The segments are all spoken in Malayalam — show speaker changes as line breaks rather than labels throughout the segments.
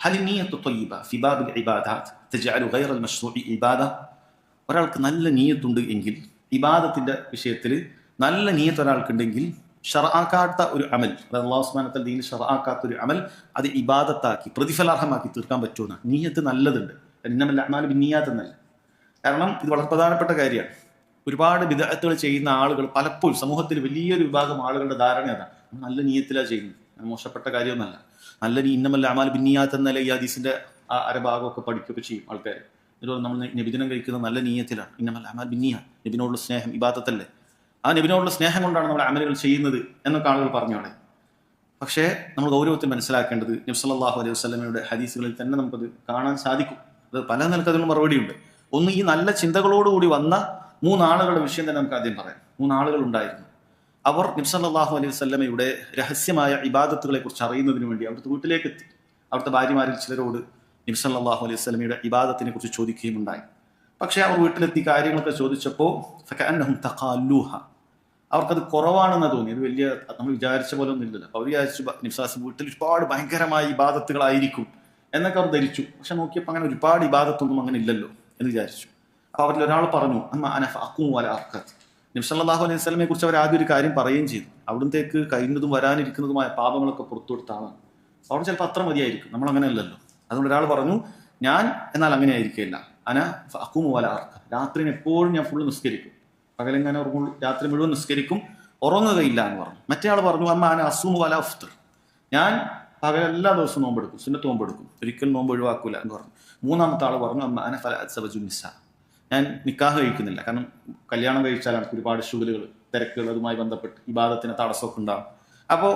ഹൽ നിയ്യത്തു ത്വയ്യിബ ഫി ബാബിൽ ഇബാദാത്ത് തജഅലു ഗൈറൽ മശ്റൂഇ ഇബാദ. ഒരാൾക്ക് നല്ല നിയ്യത്തുണ്ട് എങ്കിൽ, ഇബാദത്തിന്റെ വിഷയത്തിൽ നല്ല നിയ്യത്ത് ഒരാൾക്കുണ്ടെങ്കിൽ, ഷർആക്കാത്ത ഒരു അമൽ, അതായത് അല്ലാഹു സുബ്ഹാനഹു വ തആല ദീനിൽ ഷർആക്കാത്ത ഒരു അമൽ അത് ഇബാദത്താക്കി പ്രതിഫലാർഹമാക്കി തീർക്കാൻ പറ്റുമെന്ന്. നിയ്യത്ത് നല്ലതുണ്ട്. ഇന്നമൽ അഅ്മാലു ബിന്നിയാത്ത് എന്നല്ല. കാരണം ഇത് വളരെ പ്രധാനപ്പെട്ട കാര്യമാണ്. ഒരുപാട് ബിദ്അത്തുകൾ ചെയ്യുന്ന ആളുകൾ പലപ്പോഴും സമൂഹത്തിൽ വലിയൊരു വിഭാഗം ആളുകളുടെ ധാരണ അതാണ്, നല്ല നിയ്യത്തിലാണ് ചെയ്യുന്നത്, മോശപ്പെട്ട കാര്യമൊന്നുമല്ല. നല്ല ഇന്നമൽ അഅ്മാലു ബിന്നിയാത്ത് എന്നല്ല ഈ ഹദീസിന്റെ അരഭാഗമൊക്കെ പഠിക്കുകയൊക്കെ ചെയ്യും ആൾക്കാർ. ഇതുപോലെ നമ്മൾ നബിദിനം കഴിക്കുന്നത് നല്ല നിയ്യത്തിലാണ്. ഇന്നമൽ അഅ്മാലു ബിന്നിയാത്ത്, നബിനോടുള്ള സ്നേഹം ഇബാദത്തല്ലേ, ആ നബിനോടുള്ള സ്നേഹം കൊണ്ടാണ് നമ്മൾ അമലുകൾ ചെയ്യുന്നത് എന്നൊക്കെ ആളുകൾ പറഞ്ഞോടെ. പക്ഷേ നമ്മൾ ഗൗരവത്തിൽ മനസ്സിലാക്കേണ്ടത് നബി സല്ലല്ലാഹു അലൈഹി വസല്ലമയുടെ ഹദീസുകളിൽ തന്നെ നമുക്കത് കാണാൻ സാധിക്കും. അത് പല നിലക്കതിനുള്ള മറുപടിയുണ്ട്. ഒന്ന്, ഈ നല്ല ചിന്തകളോടുകൂടി വന്ന 3 ആളുകളുടെ വിഷയം തന്നെ നമുക്ക് ആദ്യം പറയാം. 3 ആളുകൾ ഉണ്ടായിരുന്നു. അവർ നബി സല്ലല്ലാഹു അലൈഹി വസല്ലമയുടെ രഹസ്യമായ ഇബാദത്തുകളെ കുറിച്ച് അറിയുന്നതിന് വേണ്ടി അവിടുത്തെ വീട്ടിലേക്ക് എത്തി. അവിടുത്തെ ഭാര്യമാരിൽ ചിലരോട് നബി സല്ലല്ലാഹു അലൈഹി വസല്ലമയുടെ ഇബാദത്തിനെ കുറിച്ച് ചോദിക്കുകയും ഉണ്ടായി. പക്ഷേ അവർ വീട്ടിലെത്തി കാര്യങ്ങളൊക്കെ ചോദിച്ചപ്പോൾ ഫകഅന്നഹും തഖാലൂഹ, അവർക്കത് കുറവാണെന്ന് തോന്നി. അത് വലിയ നമ്മൾ വിചാരിച്ച പോലെ ഒന്നും ഇല്ലല്ലോ. അവർ വിചാരിച്ചു നബി സല്ലല്ലാഹു വീട്ടിൽ ഒരുപാട് ഭയങ്കരമായ ഇബാദത്തുകളായിരിക്കും എന്നൊക്കെ അവർ ധരിച്ചു. പക്ഷെ നോക്കിയപ്പോൾ അങ്ങനെ ഒരുപാട് ഇബാദത്തൊന്നും അങ്ങനെ ഇല്ലല്ലോ എന്ന് വിചാരിച്ചു. അപ്പോൾ അവരിൽ ഒരാൾ പറഞ്ഞു, അമ്മ അനഫ അഖൂമു വല അർഖത്ത്. നബി സല്ലല്ലാഹു അലൈഹി വസല്ലമയെ കുറിച്ച് അവർ ആദ്യം ഒരു കാര്യം പറയുകയും ചെയ്തു. അവിടത്തേക്ക് കഴിഞ്ഞതും വരാനിരിക്കുന്നതുമായ പാപങ്ങളൊക്കെ പുറത്തു കൊടുത്താണ്. അവിടെ ചിലപ്പോൾ അത്ര മതിയായിരിക്കും, നമ്മൾ അങ്ങനെ അല്ലല്ലോ. അതുകൊണ്ട് ഒരാൾ പറഞ്ഞു, ഞാൻ എന്നാൽ അങ്ങനെ ആയിരിക്കില്ല, അന അഖൂമു വല അർഖത്ത്, രാത്രിന് എപ്പോഴും ഞാൻ ഫുള്ള് നിസ്കരിക്കും, പകലെങ്ങനെ ഉറങ്ങുള്ളൂ, രാത്രി മുഴുവൻ നിസ്കരിക്കും, ഉറങ്ങുകയില്ല എന്ന് പറഞ്ഞു. മറ്റേ ആൾ പറഞ്ഞു, അമ്മ അന അസൂമു വല അഫ്തർ, ഞാൻ പകൽ എല്ലാ ദിവസവും നോമ്പെടുക്കും, സുന്നത്ത് നോമ്പെടുക്കും, ഒരിക്കലും നോമ്പ് ഒഴിവാക്കൂല എന്ന് പറഞ്ഞു. മൂന്നാമത്തെ ആൾ പറഞ്ഞു, അമ്മ അന ഫല അത്സവജു നിസ്സാ, ഞാൻ നിക്കാഹ് കഴിക്കുന്നില്ല, കാരണം കല്യാണം കഴിച്ചാലാണ് ഒരുപാട് ശുഗലുകൾ, തിരക്കുകൾ, അതുമായി ബന്ധപ്പെട്ട് ഇബാദത്തിന് തടസ്സമൊക്കെ ഉണ്ടാകും. അപ്പോൾ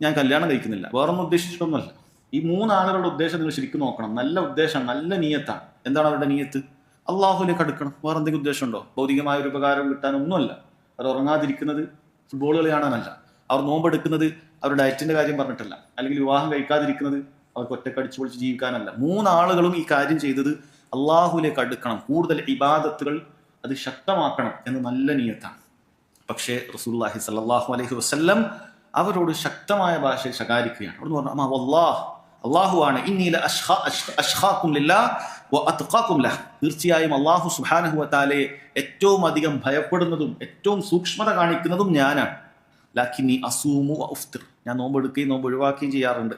ഞാൻ കല്യാണം കഴിക്കുന്നില്ല, വേറൊന്നും ഉദ്ദേശിച്ചിട്ടൊന്നുമല്ല. ഈ 3 ആളുകളുടെ ഉദ്ദേശം നിങ്ങൾ ശരിക്കും നോക്കണം. നല്ല ഉദ്ദേശം, നല്ല നിയ്യത്താണ്. എന്താണ് അവരുടെ നിയ്യത്ത്? അള്ളാഹുലേക്ക് അടുക്കണം. വേറെ എന്തെങ്കിലും ഉദ്ദേശമുണ്ടോ? ഭൗതികമായ ഒരു ഉപകാരം കിട്ടാനൊന്നുമല്ല. അവർ ഉറങ്ങാതിരിക്കുന്നത് ഫുട്ബോൾ കളി കാണാനല്ല. അവർ നോമ്പെടുക്കുന്നത് അവരുടെ ഡയറ്റിന്റെ കാര്യം പറഞ്ഞിട്ടല്ല, അല്ലെങ്കിൽ വിവാഹം കഴിക്കാതിരിക്കുന്നത് അവർക്ക് ഒറ്റക്കടിച്ചു പൊളിച്ച് ജീവിക്കാനല്ല. 3 ആളുകളും ഈ കാര്യം ചെയ്തത് അള്ളാഹുലേക്ക് അടുക്കണം, കൂടുതൽ ഇബാദത്തുകൾ അത് ശക്തമാക്കണം എന്ന് നല്ല നിയ്യത്താണ്. പക്ഷേ റസൂലുള്ളാഹി സ്വല്ലല്ലാഹു അലൈഹി വസല്ലം അവരോട് ശക്തമായ ഭാഷയിൽ ശകാരിക്കുകയാണ്. അവിടെ പറഞ്ഞു, അമ്മ വല്ലാഹ്, അള്ളാഹുവാണ്, ഇന്നി ലഅശ്ഖാകും ലില്ലാഹ് വഅത്ഖാകും ലഹ്, തീർച്ചയായും അള്ളാഹു സുബ്ഹാനഹു വ തആലയെ ഏറ്റവും അധികം ഭയപ്പെടുന്നതും ഏറ്റവും സൂക്ഷ്മത കാണിക്കുന്നതും ഞാനാണ്. ലാകിന്നി അസൂമു വഅഫ്തിർ, ഞാൻ നോമ്പെടുക്കുകയും നോമ്പ് ഒഴിവാക്കുകയും ചെയ്യാറുണ്ട്.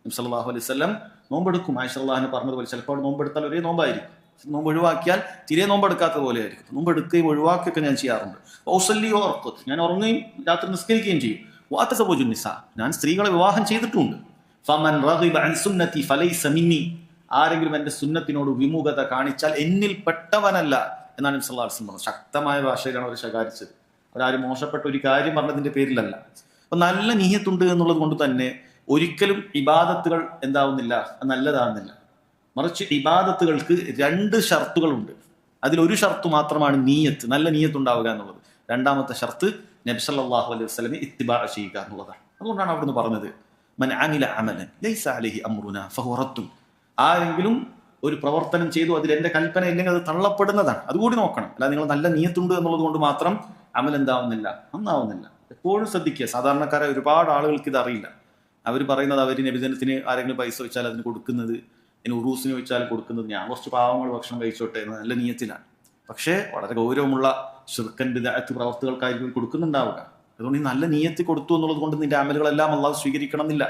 നബി സല്ലല്ലാഹു അലൈഹി വസല്ലം നോമ്പെടുക്കും. ആയിഷ റളിയല്ലാഹു പറഞ്ഞതുപോലെ ചിലപ്പോൾ നോമ്പെടുത്താൽ ഒരേ നോമ്പായിരിക്കും, നോമ്പ് ഒഴിവാക്കിയാൽ തിരെ നോമ്പെടുക്കാത്ത പോലെ ആയിരിക്കും. നോമ്പെടുക്കുകയും ഒഴിവാക്കുകയൊക്കെ ഞാൻ ചെയ്യാറുണ്ട്. ഔസല്ലി വഅർഖുദ്, ഞാൻ ഉറങ്ങുകയും രാത്രി നിസ്കരിക്കുകയും ചെയ്യും. വഅതസവ്വജു നിസാ, ഞാൻ സ്ത്രീകളെ വിവാഹം ചെയ്തിട്ടുണ്ട്. ഫമൻ റഗിബ അൻ സുന്നതി ഫലൈസ മിന്നി, ആരെങ്കിലും എൻ്റെ സുന്നത്തിനോട് വിമുഖത കാണിച്ചാൽ എന്നിൽ പെട്ടവനല്ല എന്നാണ് നബി സല്ലല്ലാഹു അലൈഹി വസല്ലം പറഞ്ഞത്. ശക്തമായ ഭാഷയിലാണ് അവർ ശകാരിച്ചത്. അവരാരും മോശപ്പെട്ട ഒരു കാര്യം പറഞ്ഞതിന്റെ പേരിലല്ല. അപ്പൊ നല്ല നിയ്യത്തുണ്ട് എന്നുള്ളത് കൊണ്ട് തന്നെ ഒരിക്കലും ഇബാദത്തുകൾ എന്താവുന്നില്ല, നല്ലതാവുന്നില്ല. മറിച്ച് ഇബാദത്തുകൾക്ക് 2 ഷർത്തുകളുണ്ട്. അതിലൊരു ഷർത്ത് മാത്രമാണ് നീയത്ത്, നല്ല നീയത്ത് ഉണ്ടാവുക എന്നുള്ളത്. രണ്ടാമത്തെ ഷർത്ത് നബി സല്ലല്ലാഹു അലൈഹി വസല്ലമയെ ഇത്തിബാ ചെയ്യുക എന്നുള്ളതാണ്. അതുകൊണ്ടാണ് അവിടുന്ന് പറഞ്ഞത്, മൻ അമില അമലൻ ലൈസ അലൈഹി അംറുനാ ഫഹുവ റദ്ദുൻ, ആരെങ്കിലും ഒരു പ്രവർത്തനം ചെയ്തു അതിൽ എൻ്റെ കൽപ്പന ഇല്ലെങ്കിൽ അത് തള്ളപ്പെടുന്നതാണ്. അതുകൂടി നോക്കണം. അല്ലാതെ നിങ്ങൾ നല്ല നീയത്തുണ്ട് എന്നുള്ളത് കൊണ്ട് മാത്രം അമൽ എന്താവുന്നില്ല, നന്നാവുന്നില്ല. എപ്പോഴും ശ്രദ്ധിക്കുക. സാധാരണക്കാരെ ഒരുപാട് ആളുകൾക്ക് ഇത് അറിയില്ല. അവർ പറയുന്നത് അവർ നബിദിനത്തിന് ആരെങ്കിലും പൈസ വെച്ചാൽ അതിന് കൊടുക്കുന്നത്, ഇനി ഉറൂസിന് വെച്ചാൽ കൊടുക്കുന്നത്, ഞാൻ കുറച്ച് പാവങ്ങൾ ഭക്ഷണം കഴിച്ചോട്ടെ എന്ന് നല്ല നിയ്യത്തിലാണ്. പക്ഷേ വളരെ ഗൗരവമുള്ള ശിർക്കൻ ബിദ്അത്ത് പ്രവർത്തികൾക്കായിരിക്കും കൊടുക്കുന്നുണ്ടാവുക. അതുകൊണ്ട് നീ നല്ല നീയത്ത് കൊടുത്തു എന്നുള്ളത് കൊണ്ട് നിന്റെ അമലുകളെല്ലാം അള്ളാഹു സ്വീകരിക്കണം എന്നില്ല.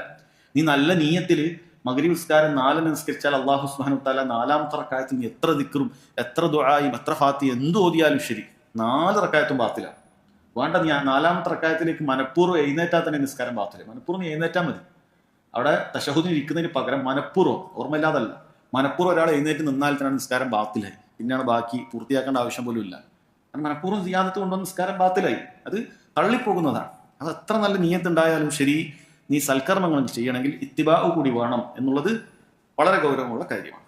നീ നല്ല നീയത്തിൽ മഗ്രിബ് നിസ്കാരം 4 നിസ്കരിച്ചാൽ അള്ളാഹു സുബ്ഹാനഹു വ തആല 4ാമത്തെ റക്അത്തിൽ നീ എത്ര ദിക്റും എത്ര ദുആയും എത്ര ഫാത്തിഹ എന്ത് ഓതിയാലും ശരി 4 റക്അത്തും ബാത്തിലാണ്. വേണ്ട, നീ 4ാമത്തെ റക്അത്തിലേക്ക് മനഃപൂർവ്വം എഴുന്നേറ്റാൽ തന്നെ നിസ്കാരം ബാത്തിലാണ്. മനഃപൂർവ്വം നീ എഴുന്നേറ്റാൽ മതി. അവിടെ തശഹുദിന് ഇരിക്കുന്നതിന് പകരം മനഃപൂർവ്വം, ഓർമ്മയില്ലാതല്ല, മനഃപൂർവ്വം ഒരാൾ എഴുന്നേറ്റ് നിന്നാൽ തന്നെ നിസ്കാരം ബാത്തിലായി. പിന്നെയാണ് ബാക്കി പൂർത്തിയാക്കേണ്ട ആവശ്യം പോലും ഇല്ല. കാരണം മനഃപൂർവ്വം സിയാദത്ത് കൊണ്ടുവന്ന് നിസ്കാരം ബാത്തിലായി, അത് തള്ളിപ്പോകുന്നതാണ്. അത് എത്ര നല്ല നിയ്യത്തുണ്ടായാലും ശരി, നീ സൽക്കർമ്മങ്ങൾ ചെയ്യണമെങ്കിൽ ഇത്തിബാഉ കൂടി വേണം എന്നുള്ളത് വളരെ ഗൗരവമുള്ള കാര്യമാണ്.